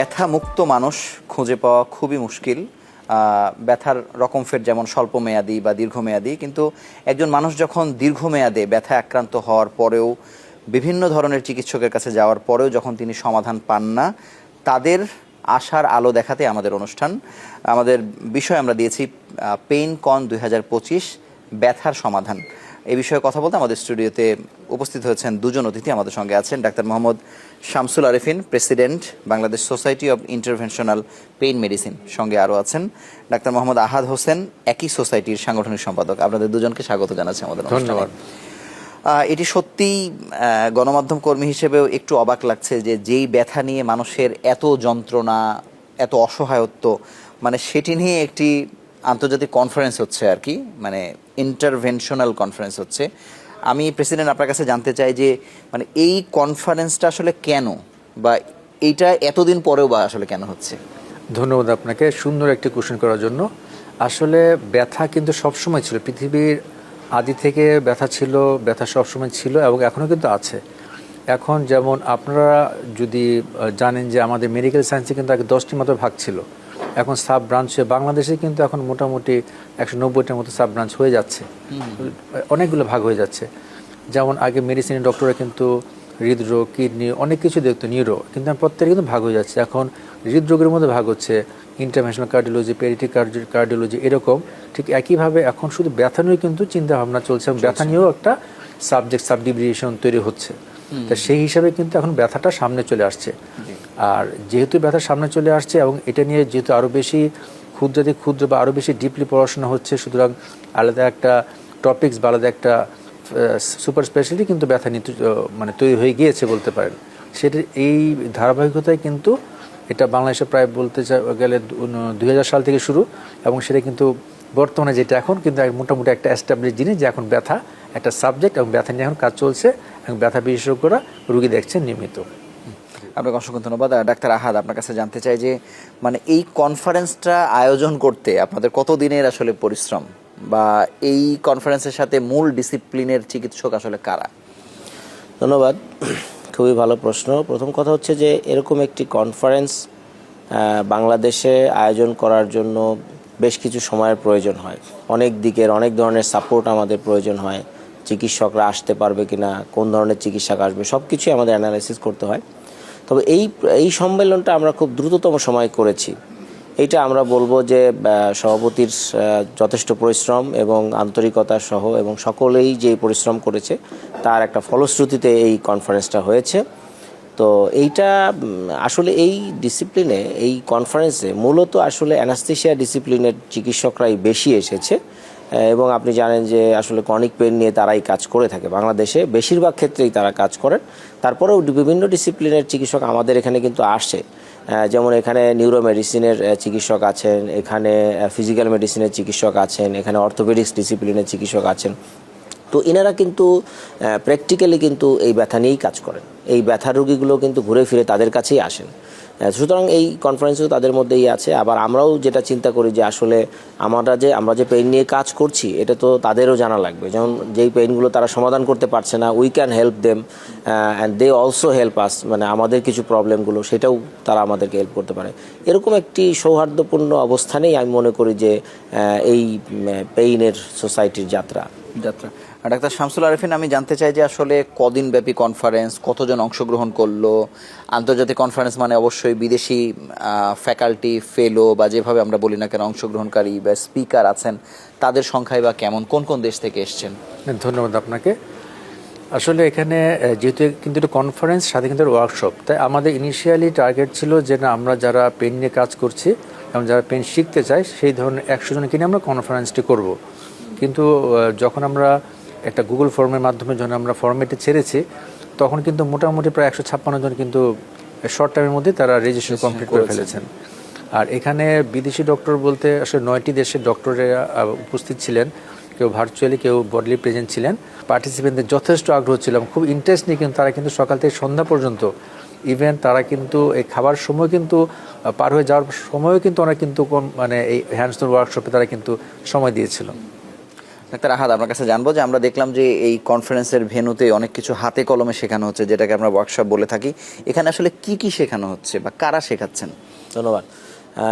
ব্যথা মুক্ত মানুষ খুঁজে পাওয়া খুবই মুশকিল। ব্যথার রকমফের যেমন স্বল্পমেয়াদী বা দীর্ঘমেয়াদী, কিন্তু একজন মানুষ যখন দীর্ঘমেয়াদে ব্যথা আক্রান্ত হওয়ার পরেও বিভিন্ন ধরনের চিকিৎসকের কাছে যাওয়ার পরেও যখন তিনি সমাধান পান না, তাদের আশার আলো দেখাতে আমাদের অনুষ্ঠান। আমাদের বিষয় আমরা দিয়েছি পেইন কন 2025 ব্যথার সমাধান। এই বিষয়ে কথা বলতে আমাদের স্টুডিওতে উপস্থিত হয়েছেন দুজন অতিথি। আমাদের সঙ্গে আছেন doctor Mohammad Shamsul Arefin, president Bangladesh society of interventional pain medicine. সঙ্গে আরও আছেন ডাক্তার মোহাম্মদ আহাদ হোসেন, একই সোসাইটির সাংগঠনিক সম্পাদক। আপনাদের দুজনকে স্বাগত জানাচ্ছি আমাদের ধন্যবাদ। এটি সত্যিই গণমাধ্যম কর্মী হিসেবেও একটু অবাক লাগছে যে যেই ব্যথা নিয়ে মানুষের এত যন্ত্রণা, এত অসহায়ত্ব, মানে সেটি নিয়ে একটি আন্তর্জাতিক কনফারেন্স হচ্ছে আর কি, মানে ইন্টারভেনশনাল কনফারেন্স হচ্ছে। আমি প্রেসিডেন্ট আপনার কাছে জানতে চাই যে মানে এই কনফারেন্সটা আসলে কেন, বা এইটা এতদিন পরেও বা আসলে কেন হচ্ছে? ধন্যবাদ আপনাকে সুন্দর একটি কোশ্চেন করার জন্য। আসলে ব্যথা কিন্তু সবসময় ছিল, পৃথিবীর আদি থেকে ব্যথা ছিল, ব্যথা সবসময় ছিল এবং এখনও কিন্তু আছে। এখন যেমন আপনারা যদি জানেন যে আমাদের মেডিকেল সায়েন্সে কিন্তু আগে 10টি মতো ভাগ ছিল, এখন সাব ব্রাঞ্চে বাংলাদেশে কিন্তু এখন মোটামুটি 190টার মতো সাব ব্রাঞ্চ হয়ে যাচ্ছে, অনেকগুলো ভাগ হয়ে যাচ্ছে। যেমন আগে মেডিসিনের ডক্টররা কিন্তু হৃদরোগ, কিডনি অনেক কিছু দেখতো, নিউরো, কিন্তু প্রত্যেকে কিন্তু ভাগ হয়ে যাচ্ছে। এখন হৃদরোগের মধ্যে ভাগ হচ্ছে ইন্টারভেনশনাল কার্ডিওলজি, পেডিয়াট্রিক কার্ডিওলজি, এরকম। ঠিক একইভাবে এখন শুধু ব্যথা নিয়েও কিন্তু চিন্তা ভাবনা চলছে, ব্যথা নিয়েও একটা সাব ডিভিশন তৈরি হচ্ছে। তা সেই হিসাবে কিন্তু এখন ব্যথাটা সামনে চলে আসছে। আর যেহেতু ব্যথা সামনে চলে আসছে এবং এটা নিয়ে যেহেতু আরও বেশি ক্ষুদ্র বা আরও বেশি ডিপলি পড়াশোনা হচ্ছে, সুতরাং আলাদা একটা টপিকস বা আলাদা একটা সুপার স্পেশালিটি কিন্তু ব্যথা নিতে মানে তৈরি হয়ে গিয়েছে বলতে পারেন। সেটা এই ধারাবাহিকতায় কিন্তু এটা বাংলাদেশে প্রায় বলতে গেলে 2000 সাল থেকে শুরু, এবং সেটা কিন্তু বর্তমানে যেটা এখন কিন্তু মোটামুটি একটা এস্টাবলিশ জিনিস যে এখন ব্যথা একটা সাবজেক্ট এবং ব্যথা নিয়ে এখন কাজ চলছে এবং ব্যথা বিশেষজ্ঞরা রুগী দেখছেন নিয়মিত। আপনাকে অসংখ্য ধন্যবাদ। ডাক্তার আহাদ, আপনার কাছে জানতে চাই যে মানে এই কনফারেন্সটা আয়োজন করতে আপনাদের কত দিনের আসলে পরিশ্রম, বা এই কনফারেন্সের সাথে মূল ডিসিপ্লিনের চিকিৎসক আসলে কারা? ধন্যবাদ, খুবই ভালো প্রশ্ন। প্রথম কথা হচ্ছে যে এরকম একটি কনফারেন্স বাংলাদেশে আয়োজন করার জন্য বেশ কিছু সময়ের প্রয়োজন হয়, অনেক দিকের অনেক ধরনের সাপোর্ট আমাদের প্রয়োজন হয়। চিকিৎসকরা আসতে পারবে কিনা, কোন ধরনের চিকিৎসক আসবে, সব কিছুই আমাদের অ্যানালাইসিস করতে হয়। তবে এই সম্মেলনটা আমরা খুব দ্রুততম সময় করেছি। এইটা আমরা বলবো যে সভাপতির যথেষ্ট পরিশ্রম এবং আন্তরিকতা সহ এবং সকলেই যে পরিশ্রম করেছে তার একটা ফলশ্রুতিতে এই কনফারেন্সটা হয়েছে। তো এইটা আসলে এই ডিসিপ্লিনে, এই কনফারেন্সে মূলত আসলে অ্যানাস্থেশিয়া ডিসিপ্লিনের চিকিৎসকরাই বেশি এসেছে, এবং আপনি জানেন যে আসলে ক্রনিক পেইন নিয়ে তারাই কাজ করে থাকে বাংলাদেশে, বেশিরভাগ ক্ষেত্রেই তারা কাজ করেন। তারপরেও বিভিন্ন ডিসিপ্লিনের চিকিৎসক আমাদের এখানে কিন্তু আসে। যেমন এখানে নিউরো মেডিসিনের চিকিৎসক আছেন, এখানে ফিজিক্যাল মেডিসিনের চিকিৎসক আছেন, এখানে অর্থোপেডিক্স ডিসিপ্লিনের চিকিৎসক আছেন। তো এনারা কিন্তু প্র্যাকটিক্যালি কিন্তু এই ব্যথা নিয়েই কাজ করেন, এই ব্যথার রোগীগুলো কিন্তু ঘুরে ফিরে তাদের কাছেই আসেন। সুতরাং এই কনফারেন্সও তাদের মধ্যেই আছে। আবার আমরাও যেটা চিন্তা করি যে আসলে আমরা যে পেইন নিয়ে কাজ করছি এটা তো তাদেরও জানা লাগবে, যেমন যেই পেইনগুলো তারা সমাধান করতে পারছে না, we can help them and they also help us, মানে আমাদের কিছু প্রবলেমগুলো সেটাও তারা আমাদেরকে হেল্প করতে পারে। এরকম একটি সৌহার্দ্যপূর্ণ অবস্থানেই আমি মনে করি যে এই পেইনের সোসাইটির যাত্রা। ডাক্তার শামসুল আরেফিন, আমি জানতে চাই যে আসলে কদিন ব্যাপী কনফারেন্স, কতজন অংশগ্রহণ করলো? আন্তর্জাতিক কনফারেন্স মানে অবশ্যই বিদেশি ফ্যাকাল্টি, ফেলো বা যেভাবে আমরা বলি না কেন অংশগ্রহণকারী বা স্পিকার আছেন, তাদের সংখ্যায় বা কেমন, কোন কোন দেশ থেকে এসছেন? ধন্যবাদ আপনাকে। আসলে এখানে যেহেতু কিন্তু একটা কনফারেন্স সাথে কিন্তু ওয়ার্কশপ, তাই আমাদের ইনিশিয়ালি টার্গেট ছিল যে না, আমরা যারা পেন নিয়ে কাজ করছি এবং যারা পেন শিখতে চাই সেই ধরনের 100 জনকে নিয়ে আমরা কনফারেন্সটি করব। কিন্তু যখন আমরা একটা গুগল ফর্মের মাধ্যমে যখন আমরা ফর্মেটে ছেড়েছি, তখন কিন্তু মোটামুটি প্রায় 156 জন কিন্তু শর্ট টাইমের মধ্যে তারা রেজিস্ট্রেশন কমপ্লিট করে ফেলেছেন। আর এখানে বিদেশি ডক্টর বলতে আসলে 9টি দেশের ডক্টরেরা উপস্থিত ছিলেন, কেউ ভার্চুয়ালি, কেউ বডলি প্রেজেন্ট ছিলেন। পার্টিসিপেন্টদের যথেষ্ট আগ্রহ ছিল, খুব ইন্টারেস্ট নিয়ে কিন্তু তারা কিন্তু সকাল থেকে সন্ধ্যা পর্যন্ত, ইভেন তারা কিন্তু এই খাবার সময় কিন্তু পার হয়ে যাওয়ার সময়ও কিন্তু ওরা কিন্তু মানে এই হ্যান্ডস অন ওয়ার্কশপে তারা কিন্তু সময় দিয়েছিল। ডাক্তার আহাদ, আপনার কাছে জানবো যে আমরা দেখলাম যে এই কনফারেন্সের ভেন্যুতে অনেক কিছু হাতে কলমে শেখানো হচ্ছে, যেটাকে আমরা ওয়ার্কশপ বলে থাকি। এখানে আসলে কি কি শেখানো হচ্ছে বা কারা শেখাচ্ছেন? ধন্যবাদ।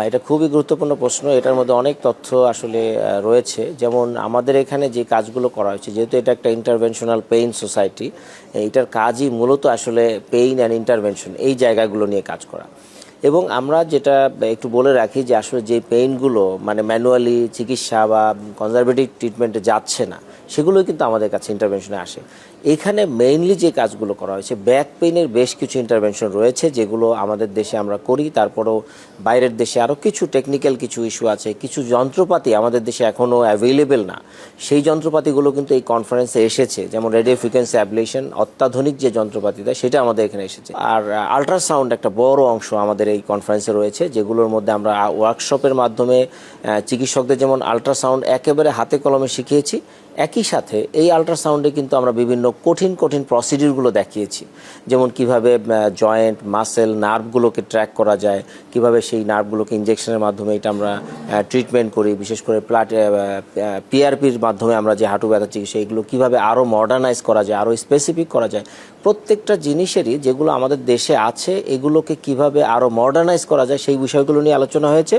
এটা খুবই গুরুত্বপূর্ণ প্রশ্ন। এটার মধ্যে অনেক তথ্য আসলে রয়েছে। যেমন আমাদের এখানে যে কাজগুলো করা হয়েছে, যেহেতু এটা একটা ইন্টারভেনশনাল পেইন সোসাইটি, এটার কাজই মূলত আসলে পেইন অ্যান্ড ইন্টারভেনশন এই জায়গাগুলো নিয়ে কাজ করা। এবং আমরা যেটা একটু বলে রাখি যে আসলে যে পেইনগুলো মানে ম্যানুয়ালি চিকিৎসা বা কনজারভেটিভ ট্রিটমেন্টে যাচ্ছে না, সেগুলো কিন্তু আমাদের কাছে ইন্টারভেনশনে আসে। এখানে মেইনলি যে কাজগুলো করা হয়েছে, ব্যাক পেইনের বেশ কিছু ইন্টারভেনশন রয়েছে যেগুলো আমাদের দেশে আমরা করি। তারপরেও বাইরের দেশে আরও কিছু টেকনিক্যাল কিছু ইস্যু আছে, কিছু যন্ত্রপাতি আমাদের দেশে এখনও অ্যাভেলেবেল না, সেই যন্ত্রপাতিগুলো কিন্তু এই কনফারেন্সে এসেছে। যেমন রেডিও ফ্রিকোয়েন্সি অ্যাবলেশন, অত্যাধুনিক যে যন্ত্রপাতি দেয় সেটা আমাদের এখানে এসেছে। আর আল্ট্রাসাউন্ড একটা বড় অংশ আমাদের এই কনফারেন্সে রয়েছে, যেগুলোর মধ্যে আমরা ওয়ার্কশপের মাধ্যমে চিকিৎসকদের যেমন আল্ট্রাসাউন্ড একেবারে হাতে কলমে শিখিয়েছি, একই সাথে এই আল্ট্রাসাউন্ডে কিন্তু আমরা বিভিন্ন কঠিন কঠিন প্রসিডিউরগুলো দেখিয়েছি। যেমন কিভাবে জয়েন্ট, মাসেল, নার্ভগুলোকে ট্র্যাক করা যায়, কিভাবে সেই নার্ভগুলোকে ইনজেকশনের মাধ্যমে এটা আমরা ট্রিটমেন্ট করি, বিশেষ করে পিআরপির মাধ্যমে আমরা যে হাঁটু ব্যথা চিকিৎসা, এগুলো কীভাবে আরও মডার্নাইজ করা যায়, আরও স্পেসিফিক করা যায়। প্রত্যেকটা জিনিসেরই যেগুলো আমাদের দেশে আছে এগুলোকে কিভাবে আরও মডার্নাইজ করা যায় সেই বিষয়গুলো নিয়ে আলোচনা হয়েছে।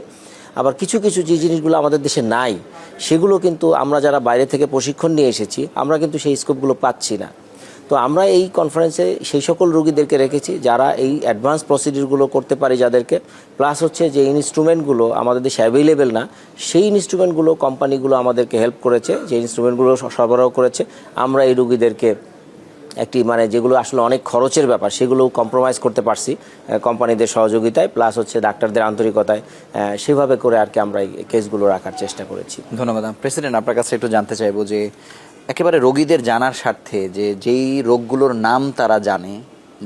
আবার কিছু কিছু যে জিনিসগুলো আমাদের দেশে নাই, সেগুলো কিন্তু আমরা যারা বাইরে থেকে প্রশিক্ষণ নিয়ে এসেছি, আমরা কিন্তু সেই স্কোপগুলো পাচ্ছি না। তো আমরা এই কনফারেন্সে সেই সকল রোগীদেরকে রেখেছি যারা এই অ্যাডভান্স প্রসিডিউরগুলো করতে পারে যাদেরকে, প্লাস হচ্ছে যে ইনস্ট্রুমেন্টগুলো আমাদের দেশে অ্যাভেলেবেল না, সেই ইনস্ট্রুমেন্টগুলো কোম্পানিগুলো আমাদেরকে হেল্প করেছে, যে ইনস্ট্রুমেন্টগুলো সরবরাহ করেছে। আমরা এই রোগীদেরকে একটি মানে যেগুলো আসলে অনেক খরচের ব্যাপার, সেগুলো কম্প্রোমাইজ করতে পারছি কোম্পানিদের সহযোগিতায়, প্লাস হচ্ছে ডাক্তারদের আন্তরিকতায়। সেভাবে করে আর কি আমরা এই কেসগুলো রাখার চেষ্টা করেছি। ধন্যবাদ। প্রেসিডেন্ট, আপনার কাছে একটু জানতে চাইবো যে একেবারে রোগীদের জানার স্বার্থে যে যেই রোগগুলোর নাম তারা জানে,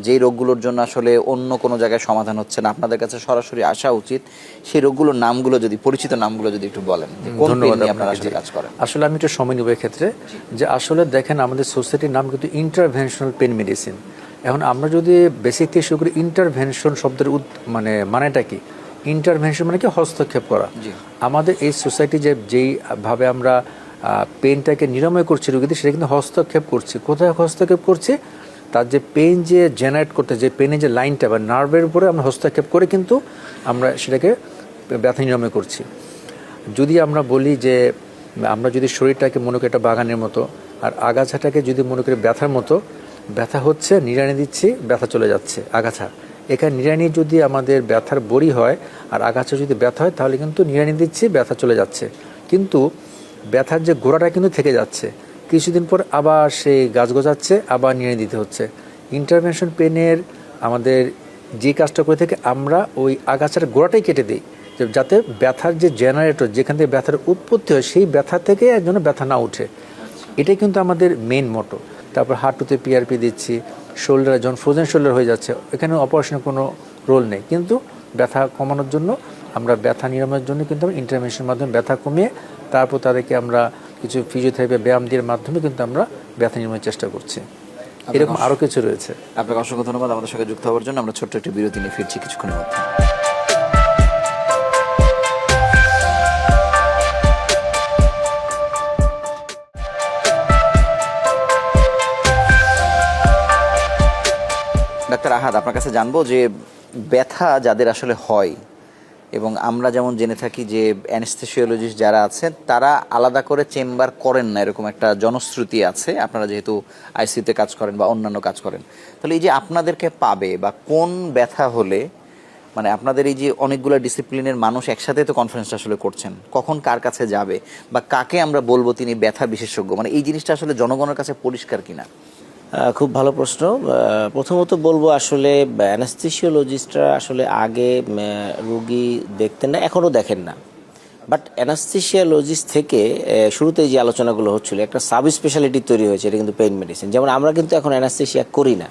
যেই রোগগুলোর জন্য আসলে অন্য কোনো জায়গায় সমাধান হচ্ছে না, আপনাদের কাছে সরাসরি আসা উচিত, সেই রোগগুলোর নামগুলো যদি, পরিচিত নামগুলো যদি একটু বলেন, কোন পেইন নিয়ে আপনারা আসলে কাজ করেন? আসলে আমি একটু সময় নেব ক্ষেত্রে, যে আসলে দেখেন আমাদের সোসাইটির নাম কিন্তু ইন্টারভেনশনাল পেইন মেডিসিন। এখন আমরা যদি বেসিক থেকে শুরু করি, ইন্টারভেনশন শব্দের মানেটা কি? ইন্টারভেনশন মানে কি? হস্তক্ষেপ করা। আমাদের এই সোসাইটি যেইভাবে আমরা পেইনটাকে নিরাময় করছি রোগীদের, সেটা কিন্তু হস্তক্ষেপ করছি। কোথায় হস্তক্ষেপ করছি? তার যে পেইন যে জেনারেট করতে, যে পেইনের যে লাইনটা বা নার্ভের উপরে আমরা হস্তক্ষেপ করে কিন্তু আমরা সেটাকে ব্যথা নিরাময় করছি। যদি আমরা বলি যে আমরা যদি শরীরটাকে মনে করি একটা বাগানের মতো, আর আগাছাটাকে যদি মনে করি ব্যথার মতো, ব্যথা হচ্ছে, নিড়ানি দিচ্ছি, ব্যথা চলে যাচ্ছে। আগাছা এখানে নিড়ানি যদি আমাদের ব্যথার বড়ি হয়, আর আগাছা যদি ব্যথা হয়, তাহলে কিন্তু নিড়ানি দিচ্ছি, ব্যথা চলে যাচ্ছে। কিন্তু ব্যথার যে গোড়াটা কিন্তু থেকে যাচ্ছে, কিছুদিন পর আবার সেই গাছ গজাচ্ছে, আবার নিড়ানি দিতে হচ্ছে। ইন্টারভেনশন পেনের আমাদের যে কাজটা করে থাকে, আমরা ওই আগাছার গোড়াটাই কেটে দিই, যাতে ব্যথার যে জেনারেটর, যেখান থেকে ব্যথার উৎপত্তি হয়, সেই ব্যথা থেকে যেন ব্যথা না উঠে। এটাই কিন্তু আমাদের মেইন মোটো। তারপর হাঁটুতে পিআরপি দিচ্ছি, শোল্ডারে যখন ফ্রোজেন শোল্ডার হয়ে যাচ্ছে, এখানে অপারেশনের কোনো রোল নেই, কিন্তু ব্যথা কমানোর জন্য, আমরা ব্যথা নিরাময়ের জন্য কিন্তু আমরা ইন্টারভেনশনের মাধ্যমে ব্যথা কমিয়ে তারপর তাদেরকে আমরা কিছু ফিজিওথেরাপি, ব্যায়াম দিয়ে মাধ্যমে কিন্তু আমরা ব্যথা নিরাময়ের চেষ্টা করছি। এরকম আরও কিছু রয়েছে। আপনাকে অসংখ্য ধন্যবাদ আমাদের সঙ্গে যুক্ত হওয়ার জন্য। আমরা ছোট্ট একটি বিরতি নিয়ে ফিরছি কিছুক্ষণের মধ্যে। ডাক্তার আহাদ, আপনার কাছে জানবো যে ব্যথা যাদের আসলে হয়, এবং আমরা যেমন জেনে থাকি যে অ্যানেস্থেসিওলজিস্ট যারা আছেন তারা আলাদা করে চেম্বার করেন না, এরকম একটা জনশ্রুতি আছে, আপনারা যেহেতু আইসিইউতে কাজ করেন বা অন্যান্য কাজ করেন। তাহলে এই যে আপনাদেরকে পাবে বা কোন ব্যথা হলে, মানে আপনাদের এই যে অনেকগুলো ডিসিপ্লিনের মানুষ একসাথে তো কনফারেন্সটা আসলে করছেন, কখন কার কাছে যাবে বা কাকে আমরা বলবো তিনি ব্যথা বিশেষজ্ঞ, মানে এই জিনিসটা আসলে জনগণের কাছে পরিষ্কার কিনা? খুব ভালো প্রশ্ন। প্রথমত বলবো আসলে অ্যানাস্থেসিওলজিস্টরা আসলে আগে রুগী দেখতেন না, এখনও দেখেন না। বাট অ্যানাস্থেসিওলজিস্ট থেকে শুরুতেই যে আলোচনাগুলো হচ্ছিল, একটা সাব স্পেশালিটি তৈরি হয়েছে, এটা কিন্তু পেইন মেডিসিন। যেমন আমরা কিন্তু এখন অ্যানাস্থেসিয়া করি না।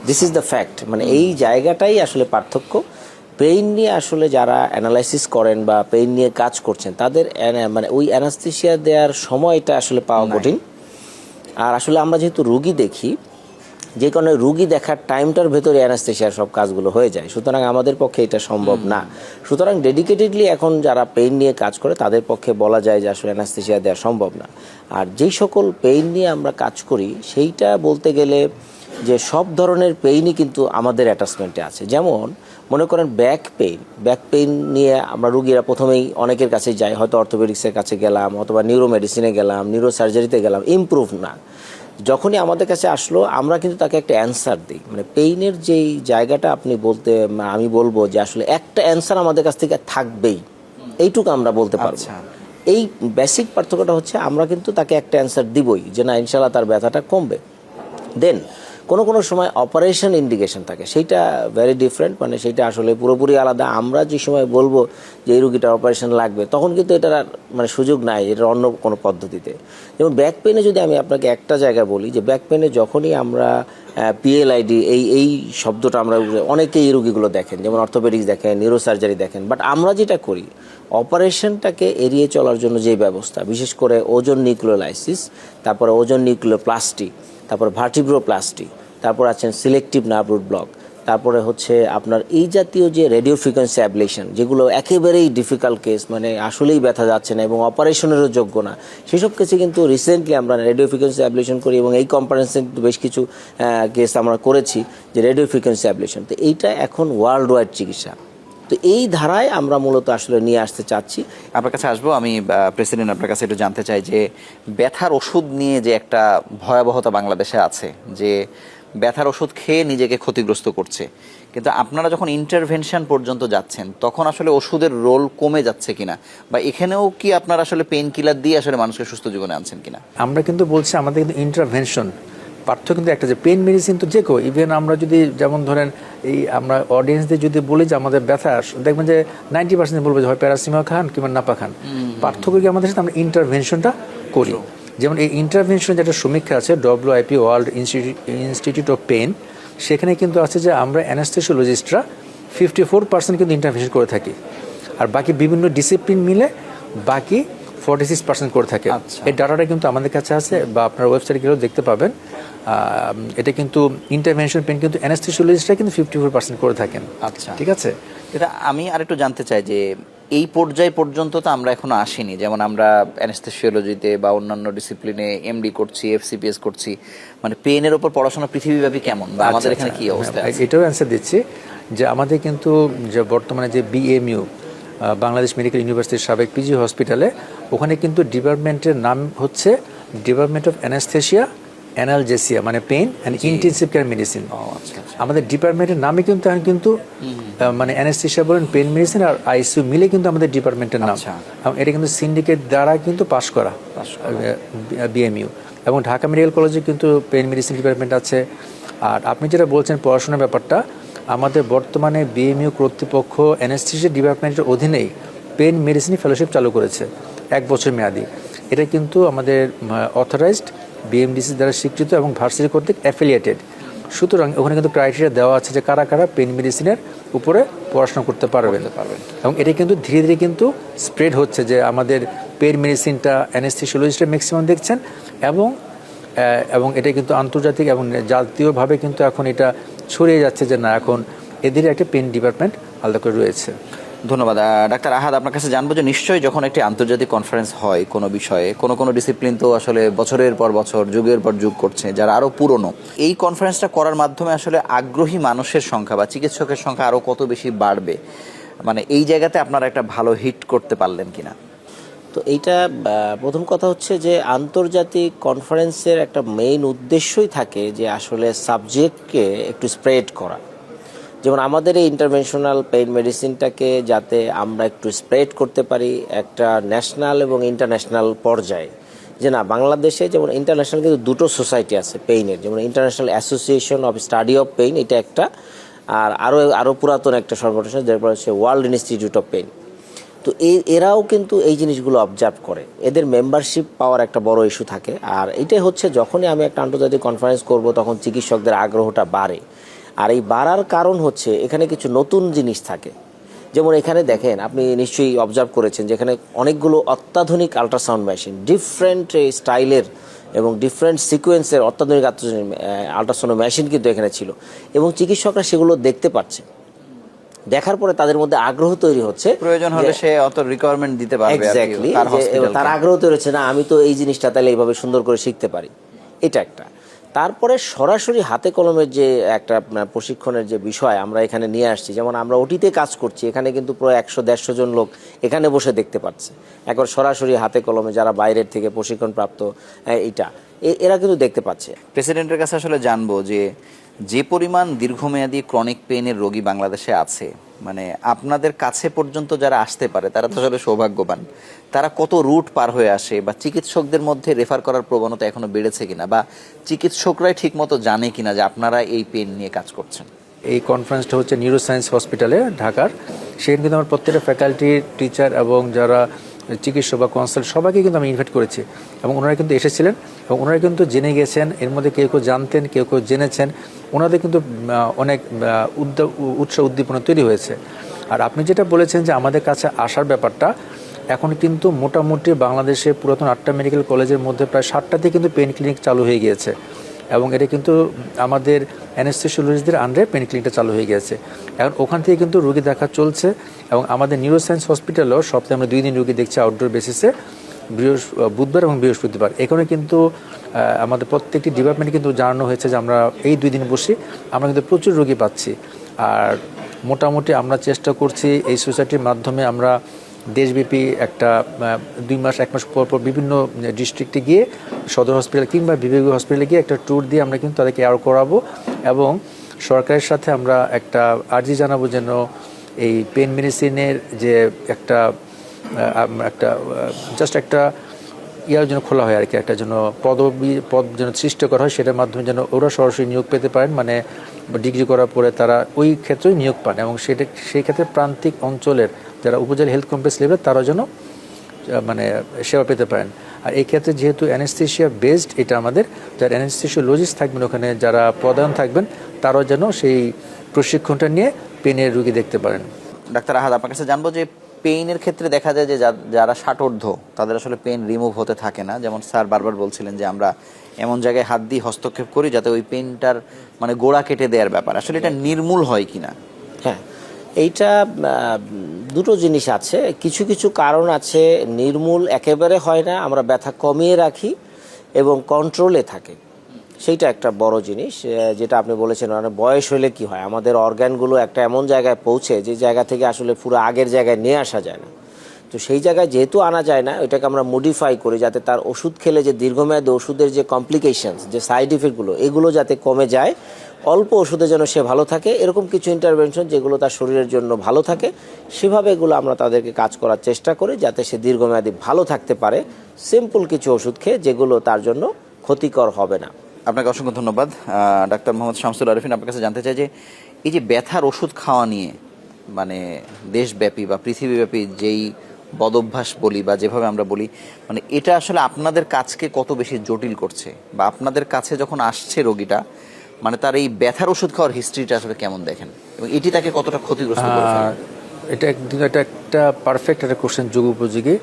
This is the fact. মানে এই জায়গাটাই আসলে পার্থক্য। পেইন নিয়ে আসলে যারা অ্যানালাইসিস করেন বা পেইন নিয়ে কাজ করছেন, তাদের মানে ওই অ্যানাস্থেসিয়া দেওয়ার সময়টা আসলে পাওয়া কঠিন। আর আসলে আমরা যেহেতু রুগী দেখি, যে কারণে রুগী দেখার টাইমটার ভেতরে অ্যানাস্থেশিয়ার সব কাজগুলো হয়ে যায়। সুতরাং আমাদের পক্ষে এটা সম্ভব না। সুতরাং ডেডিকেটেডলি এখন যারা পেইন নিয়ে কাজ করে তাদের পক্ষে বলা যায় যে আসলে অ্যানাস্থেশিয়া দেওয়া সম্ভব না। আর যেই সকল পেইন নিয়ে আমরা কাজ করি সেইটা বলতে গেলে যে সব ধরনের পেইনই কিন্তু আমাদের অ্যাটাচমেন্টে আছে। যেমন মনে করেন ব্যাক পেইন নিয়ে আমরা রুগীরা প্রথমেই অনেকের কাছে যাই, হয়তো অর্থোপেডিক্সের কাছে গেলাম অথবা নিউরোমেডিসিনে গেলাম, নিউরোসার্জারিতে গেলাম, ইমপ্রুভ না। যখনই আমাদের কাছে আসলো আমরা কিন্তু তাকে একটা অ্যান্সার দিই, মানে পেইনের যেই জায়গাটা আমি বলবো যে আসলে একটা অ্যান্সার আমাদের কাছ থেকে থাকবেই, এইটুকু আমরা বলতে পারবো। এই বেসিক পার্থক্যটা হচ্ছে আমরা কিন্তু তাকে একটা অ্যান্সার দিবই যে না ইনশাল্লাহ তার ব্যথাটা কমবে। দেন কোনো সময় অপারেশন ইন্ডিকেশন থাকে, সেইটা ভেরি ডিফারেন্ট, মানে সেইটা আসলে পুরোপুরি আলাদা। আমরা যে সময় বলবো যে এই রুগীটার অপারেশন লাগবে তখন কিন্তু এটার মানে সুযোগ নাই এটার অন্য কোনো পদ্ধতিতে। যেমন ব্যাক পেনে যদি আমি আপনাকে একটা জায়গায় বলি যে ব্যাক পেনে যখনই আমরা PLID এই শব্দটা আমরা অনেকেই এই রুগীগুলো দেখেন, যেমন অর্থোপেডিক্স দেখেন, নিউরোসার্জারি দেখেন, বাট আমরা যেটা করি অপারেশনটাকে এড়িয়ে চলার জন্য যে ব্যবস্থা, বিশেষ করে ওজন নিউক্লিওলাইসিস, তারপরে ওজন নিউক্লিওপ্লাস্টি, তারপর ভার্টিব্রোপ্লাস্টি, তারপর আছেন সিলেক্টিভ নার্ভ রুট ব্লক, তারপরে হচ্ছে আপনার এই জাতীয় যে রেডিও ফ্রিকোয়েন্সি অ্যাবলেশন, যেগুলো একেবারেই ডিফিকাল্ট কেস, মানে আসলেই ব্যথা যাচ্ছে না এবং অপারেশনেরও যোগ্য না, সেসব কেসে কিন্তু রিসেন্টলি আমরা রেডিও ফ্রিকোয়েন্সি অ্যাবলেশন করি এবং এই কম্পারেন্সে বেশ কিছু কেস আমরা করেছি যে রেডিও ফ্রিকোয়েন্সি অ্যাবলেশন। তো এইটা এখন ওয়ার্ল্ড ওয়াইড চিকিৎসা। তো এই ধারায় আমরা মূলত আসলে নিয়ে আসতে চাচ্ছি। আপনার কাছে আসবো আমি, প্রেসিডেন্ট আপনার কাছে একটু জানতে চাই যে ব্যথার ওষুধ নিয়ে যে একটা ভয়াবহতা বাংলাদেশে আছে, যে ব্যথার ওষুধ খেয়ে নিজেকে ক্ষতিগ্রস্ত করছে, কিন্তু আপনারা যখন ইন্টারভেনশন পর্যন্ত যাচ্ছেন তখন আসলে ওষুধের রোল কমে যাচ্ছে কিনা, বা এখানেও কি আপনারা আসলে পেইন কিলার দিয়ে আসলে মানুষকে সুস্থ জীবনে আনছেন কিনা? আমরা কিন্তু বলছি আমাদের কিন্তু ইন্টারভেনশন পার্থক্য কিন্তু একটা, যে পেন মেডিসিন তো যে কেউ, ইভেন আমরা যদি যেমন ধরেন এই আমরা অডিয়েন্সদের যদি বলি যে আমাদের ব্যথা, দেখবেন যে 90% বলবে যে হয় প্যারাসিটামল খান কিংবা নাপা খান। পার্থক্য কি আমাদের সাথে আমরা ইন্টারভেনশনটা করি। যেমন এই ইন্টারভেনশন যেটা সমীক্ষা আছে WIP world institute of pain, সেখানে কিন্তু আছে যে আমরা অ্যানাস্থেসিওলজিস্টরা 54% কিন্তু ইন্টারভেনশন করে থাকি, আর বাকি বিভিন্ন ডিসিপ্লিন মিলে বাকি 46% করে থাকে। এই ডাটাটা কিন্তু আমাদের কাছে আছে, বা আপনার ওয়েবসাইটে গেলেও দেখতে পাবেন। এটা কিন্তু ইন্টারভেনশন পেন কিন্তু অ্যানাস্থেসিওলজিস্টরা কিন্তু 54% করে থাকেন। আচ্ছা, ঠিক আছে। এটা আমি আরেকটু জানতে চাই যে এই পর্যায় পর্যন্ত তো আমরা এখনো আসিনি, যেমন আমরা অ্যানাস্থেসিওলজিতে বা অন্যান্য ডিসিপ্লিনে MD করছি, FCPS করছি, মানে পেনের ওপর পড়াশোনা পৃথিবীব্যাপী কেমন, বা আমাদের এখানে কি অবস্থা? এটাও অ্যান্সার দিচ্ছি যে আমাদের কিন্তু যে বর্তমানে যে BMU বাংলাদেশ মেডিকেল ইউনিভার্সিটির সাবেক PG হসপিটালে, ওখানে কিন্তু ডিপার্টমেন্টের নাম হচ্ছে ডিপার্টমেন্ট অফ অ্যানাস্থেসিয়া অ্যানালজেসিয়া, মানে pain and intensive care medicine. আমাদের ডিপার্টমেন্টের নামে কিন্তু এখন কিন্তু মানে অ্যানাস্থেসিয়া বলেন, পেইন মেডিসিন আর ICU মিলে কিন্তু আমাদের ডিপার্টমেন্টের নাম। এবং এটা কিন্তু সিন্ডিকেট দ্বারা কিন্তু পাস করা BMU। এবং ঢাকা মেডিকেল কলেজে কিন্তু পেইন মেডিসিন ডিপার্টমেন্ট আছে। আর আপনি যেটা বলছেন পড়াশোনার ব্যাপারটা, আমাদের বর্তমানে BMU কর্তৃপক্ষ অ্যানাস্থেসিয়া ডিপার্টমেন্টের অধীনেই পেইন মেডিসিন ফেলোশিপ চালু করেছে 1 বছর মেয়াদি। এটা কিন্তু আমাদের অথরাইজড BMDC দ্বারা স্বীকৃত এবং ভার্সিটি কর্তৃক অ্যাফিলিয়েটেড। সুতরাং ওখানে কিন্তু ক্রাইটেরিয়া দেওয়া আছে যে কারা কারা পেইন মেডিসিনের উপরে পড়াশোনা করতে পারবেন। এবং এটা কিন্তু ধীরে ধীরে কিন্তু স্প্রেড হচ্ছে যে আমাদের পেইন মেডিসিনটা অ্যানাস্থেসিওলজিস্টরা ম্যাক্সিমাম দেখছেন, এবং এটা কিন্তু আন্তর্জাতিক এবং জাতীয়ভাবে কিন্তু এখন এটা ছড়িয়ে যাচ্ছে যে না, এখন এদের একটা পেইন ডিপার্টমেন্ট আলাদা করে রয়েছে। ধন্যবাদ। ডাক্তার আহাদ, আপনার কাছে জানবো যে নিশ্চয়ই যখন একটি আন্তর্জাতিক কনফারেন্স হয় কোনো বিষয়ে, কোনো ডিসিপ্লিন তো আসলে বছরের পর বছর, যুগের পর যুগ করছে, যারা আরও পুরনো, এই কনফারেন্সটা করার মাধ্যমে আসলে আগ্রহী মানুষের সংখ্যা বা চিকিৎসকের সংখ্যা আরও কত বেশি বাড়বে, মানে এই জায়গাতে আপনারা একটা ভালো হিট করতে পারলেন কিনা? তো এইটা প্রথম কথা হচ্ছে যে আন্তর্জাতিক কনফারেন্সের একটা মেইন উদ্দেশ্যই থাকে যে আসলে সাবজেক্টকে একটু স্প্রেড করা। যেমন আমাদের এই ইন্টারভেনশনাল পেইন মেডিসিনটাকে যাতে আমরা একটু স্প্রেড করতে পারি একটা ন্যাশনাল এবং ইন্টারন্যাশনাল পর্যায়ে, যে না বাংলাদেশে যেমন ইন্টারন্যাশনাল কিন্তু দুটো সোসাইটি আছে পেইনের, যেমন international association of study of pain, এটা একটা, আর আরও পুরাতন একটা সংগঠন যেটা হচ্ছে ওয়ার্ল্ড ইনস্টিটিউট অফ পেইন। তো এরাও কিন্তু এই জিনিসগুলো অবজার্ভ করে, এদের মেম্বারশিপ পাওয়ার একটা বড় ইস্যু থাকে। আর এটাই হচ্ছে যখনই আমি একটা আন্তর্জাতিক কনফারেন্স করব তখন চিকিৎসকদের আগ্রহটা বাড়ে। আর এই বাড়ার কারণ হচ্ছে এখানে কিছু নতুন জিনিস থাকে। যেমন এখানে দেখেন, আপনি নিশ্চয়ই অবজার্ভ করেছেন যে এখানে অনেকগুলো অত্যাধুনিক আল্ট্রাসাউন্ড মেশিন, ডিফারেন্ট স্টাইলের এবং ডিফারেন্ট সিকোয়েন্সের অত্যাধুনিক আল্ট্রাসাউন্ড মেশিন কিন্তু এখানে ছিল, এবং চিকিৎসকরা সেগুলো দেখতে পাচ্ছে। দেখার পরে তাদের মধ্যে আগ্রহ তৈরি হচ্ছে, প্রয়োজন হলে সে অত রিকোয়ারমেন্ট দিতে পারবে। এক্স্যাক্টলি, তার আগ্রহ তৈরি হচ্ছে, না আমি তো এই জিনিসটা তাহলে এইভাবে সুন্দর করে শিখতে পারি। এটা একটা। তারপরে সরাসরি হাতে কলমের যে একটা প্রশিক্ষণের যে বিষয় আমরা এখানে নিয়ে আসছি, যেমন আমরা ওটিতে কাজ করছি, এখানে কিন্তু প্রায় 100-150 জন লোক এখানে বসে দেখতে পাচ্ছে, একবার সরাসরি হাতে কলমে, যারা বাইরের থেকে প্রশিক্ষণপ্রাপ্ত এরা কিন্তু দেখতে পাচ্ছে। প্রেসিডেন্টের কাছে আসলে জানবো যে পরিমাণ দীর্ঘমেয়াদী ক্রনিক পেইনের রোগী বাংলাদেশে আছে, মানে আপনাদের কাছে পর্যন্ত যারা আসতে পারে তারা তো আসলে সৌভাগ্যবান। তারা কত রুট পার হয়ে আসে, বা চিকিৎসকদের মধ্যে রেফার করার প্রবণতা এখনো বেড়েছে কিনা, বা চিকিৎসকরাই ঠিকমতো জানে কিনা যে আপনারা এই পেইন নিয়ে কাজ করছেন? এই কনফারেন্সটা হচ্ছে নিউরোসায়েন্স হসপিটালে ঢাকার। সেখানে কিন্তু আমার প্রত্যেকটা ফ্যাকাল্টি, টিচার এবং যারা চিকিৎসক বা কনসাল্ট সবাইকে কিন্তু আমি ইনভাইট করেছি, এবং ওনারা কিন্তু এসেছিলেন এবং ওনারা কিন্তু জেনে গেছেন। এর মধ্যে কেউ কেউ জানতেন, কেউ কেউ জেনেছেন। ওনাদের কিন্তু অনেক উৎসাহ উদ্দীপনা তৈরি হয়েছে। আর আপনি যেটা বলেছেন যে আমাদের কাছে আসার ব্যাপারটা, এখন কিন্তু মোটামুটি বাংলাদেশে পুরাতন 8টা মেডিকেল কলেজের মধ্যে প্রায় 7টাতে কিন্তু পেইন ক্লিনিক চালু হয়ে গিয়েছে, এবং এটা কিন্তু আমাদের অ্যানেস্থেসিওলজিস্টদের আন্ডারে পেইন ক্লিনিকটা চালু হয়ে গেছে। এখন ওখান থেকে কিন্তু রোগী দেখা চলছে, এবং আমাদের নিউরোসায়েন্স হসপিটালেও সপ্তাহে আমরা 2 দিন রোগী দেখছি আউটডোর বেসিসে, বুধবার এবং বৃহস্পতিবার। এখানে কিন্তু আমাদের প্রত্যেকটি ডিপার্টমেন্টে কিন্তু জানানো হয়েছে যে আমরা এই 2 দিন বসি, আমরা কিন্তু প্রচুর রোগী পাচ্ছি। আর মোটামুটি আমরা চেষ্টা করছি এই সোসাইটির মাধ্যমে আমরা দেশব্যাপী একটা 2 মাস 1 মাস পর পর বিভিন্ন ডিস্ট্রিক্টে গিয়ে, সদর হসপিটাল কিংবা বিভাগীয় হসপিটালে গিয়ে একটা ট্যুর দিয়ে আমরা কিন্তু তাদেরকে অ্যাওয়ার করাবো, এবং সরকারের সাথে আমরা একটা আর্জি জানাবো যেন এই পেন মেডিসিনের যে একটা জাস্ট একটা ইয়ার জন্য খোলা হয় আর কি, একটা যেন পদ যেন সৃষ্টি করা হয়, সেটার মাধ্যমে যেন ওরা সরাসরি নিয়োগ পেতে পারেন, মানে ডিগ্রি করার পরে তারা ওই ক্ষেত্রেই নিয়োগ পান, এবং সেই ক্ষেত্রে প্রান্তিক অঞ্চলের যারা উপজেলা হেলথ কমপ্লেক্স লেভেল তারা যেন মানে সেবা পেতে পারেন। আর এই ক্ষেত্রে যেহেতু অ্যানেস্থেশিয়া বেসড, এটা আমাদের যারা অ্যানেস্থেসিওলজিস্ট থাকবেন ওখানে, যারা প্রদান থাকবেন, তারাও যেন সেই প্রশিক্ষণটা নিয়ে পেনের রোগী দেখতে পারেন। ডাক্তার আহাদ, আপনার কাছে জানবো যে পেইনের ক্ষেত্রে দেখা যায় যে যারা ষাটোর্ধ্ব তাদের আসলে পেইন রিমুভ হতে থাকে না। যেমন স্যার বারবার বলছিলেন যে আমরা এমন জায়গায় হাত দিয়ে হস্তক্ষেপ করি যাতে ওই পেইনটার মানে গোড়া কেটে দেওয়ার ব্যাপার, আসলে এটা নির্মূল হয় কিনা? হ্যাঁ, এইটা দুটো জিনিস আছে। কিছু কিছু কারণ আছে, নির্মূল একেবারে হয় না, আমরা ব্যথা কমিয়ে রাখি এবং কন্ট্রোলে থাকে, সেইটা একটা বড় জিনিস। যেটা আপনি বলেছেন, মানে বয়স হলে কি হয়, আমাদের অর্গানগুলো একটা এমন জায়গায় পৌঁছে যে জায়গা থেকে আসলে পুরো আগের জায়গায় নিয়ে আসা যায় না। তো সেই জায়গায় যেহেতু আনা যায় না, ওইটাকে আমরা মডিফাই করি যাতে তার ওষুধ খেলে যে দীর্ঘমেয়াদী ওষুধের যে কমপ্লিকেশনস, যে সাইড ইফেক্টগুলো, এগুলো যাতে কমে যায়, অল্প ওষুধে যেন সে ভালো থাকে, এরকম কিছু ইন্টারভেনশন যেগুলো তার শরীরের জন্য ভালো থাকে, সেভাবে এগুলো আমরা তাদেরকে কাজ করার চেষ্টা করি যাতে সে দীর্ঘমেয়াদী ভালো থাকতে পারে, সিম্পল কিছু ওষুধ খেয়ে, যেগুলো তার জন্য ক্ষতিকর হবে না। আপনাকে অসংখ্য ধন্যবাদ। ডাক্তার মোহাম্মদ শামসুল আরিফিন, আপনার কাছে জানতে চাই যে এই যে ব্যথার ওষুধ খাওয়া নিয়ে মানে দেশব্যাপী বা পৃথিবীব্যাপী যেই বদভ্যাস বলি বা যেভাবে আমরা বলি, মানে এটা আসলে আপনাদের কাজকে কত বেশি জটিল করছে, বা আপনাদের কাছে যখন আসছে রোগীটা, মানে তার এই ব্যথার ওষুধ খাওয়ার হিস্ট্রিটা আসলে কেমন দেখেন, এবং এটি তাকে কতটা ক্ষতিগ্রস্ত করে ফেলে? এটা একটা পারফেক্ট একটা কোশ্চেন, যুগ উপযোগী।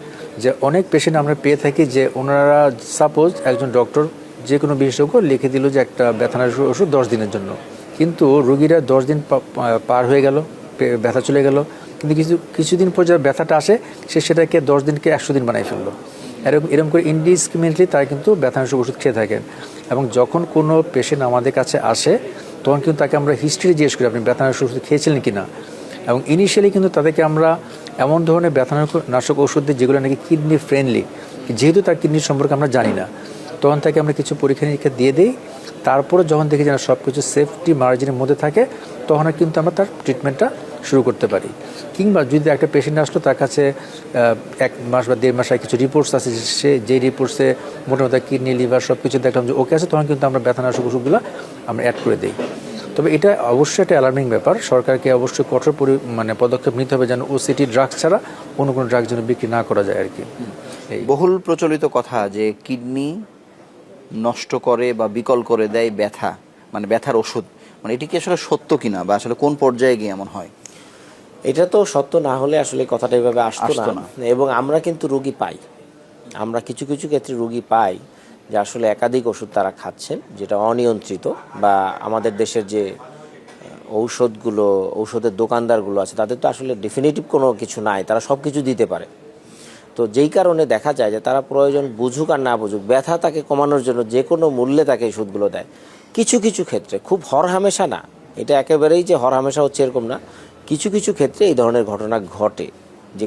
যে অনেক পেশেন্ট আমরা পেয়ে থাকি যে ওনারা সাপোজ একজন ডক্টর যে কোনো বিশেষজ্ঞ লিখে দিল যে একটা ব্যথানাশক ওষুধ 10 দিনের জন্য, কিন্তু রোগীরা 10 দিন পার হয়ে গেল, ব্যথা চলে গেল, কিন্তু কিছুদিন পর যার ব্যথাটা আসে সে সেটাকে 10 দিনকে 100 দিন বানাই ফেললো। এরকম করে ইনডিসক্রিমিনেটলি তারা কিন্তু ব্যথানাশক ওষুধ খেয়ে থাকেন। এবং যখন কোনো পেশেন্ট আমাদের কাছে আসে তখন কিন্তু তাকে আমরা হিস্ট্রি জিজ্ঞেস করি, আপনি ব্যথানাশক ওষুধ খেয়েছিলেন কি না। এবং ইনিশিয়ালি কিন্তু তাদেরকে আমরা এমন ধরনের ব্যথানাশক ওষুধ দিই যেগুলো নাকি কিডনি ফ্রেন্ডলি, যেহেতু তার কিডনির সম্পর্কে আমরা জানি না, তখন তাকে আমরা কিছু পরীক্ষা নিরীক্ষা দিয়ে দিই। তারপরে যখন দেখি যেন সব কিছু সেফটি মার্জিনের মধ্যে থাকে, তখন কিন্তু আমরা তার ট্রিটমেন্টটা শুরু করতে পারি। কিংবা যদি একটা পেশেন্ট আসলো, তার কাছে 1 মাস বা 1.5 মাস কিছু রিপোর্টস আছে, সে যে রিপোর্টসে মোটামুটি কিডনি, লিভার সব কিছু দেখলাম যে ওকে আছে, তখন কিন্তু আমরা ব্যথানাশক ওষুধগুলো আমরা অ্যাড করে দিই। তবে এটা অবশ্যই একটা অ্যালার্মিং ব্যাপার, সরকারকে অবশ্যই কঠোর পদক্ষেপ নিতে হবে যেন ওসিটি ড্রাগস ছাড়া অন্য কোনো ড্রাগ যেন বিক্রি না করা যায় আর কি। বহুল প্রচলিত কথা যে কিডনি নষ্ট করে বা বিকল করে দেয় ব্যথা, মানে ব্যথার ওষুধ, মানে এটি কি আসলে সত্য কিনা, বা আসলে কোন পর্যায়ে গিয়ে এমন হয়? এটা তো সত্য না হলে আসলে কথাটা এইভাবে আসতো না। এবং আমরা কিন্তু রোগী পাই, আমরা কিছু কিছু ক্ষেত্রে রোগী পাই যে আসলে একাধিক ওষুধ তারা খাচ্ছেন যেটা অনিয়ন্ত্রিত, বা আমাদের দেশের যে ঔষধের দোকানদারগুলো আছে তাদের তো আসলে ডেফিনিটিভ কোনো কিছু নাই, তারা সব কিছু দিতে পারে। তো যেই কারণে দেখা যায় যে তারা প্রয়োজন বুঝুক আর না বুঝুক, ব্যথা তাকে কমানোর জন্য যে কোনো মূল্যে তাকে ওষুধগুলো দেয়। কিছু কিছু ক্ষেত্রে, খুব হরহামেশা না, এটা একেবারেই যে হরহামেশা হচ্ছে এরকম না, কিছু কিছু ক্ষেত্রে এই ধরনের ঘটনা ঘটে।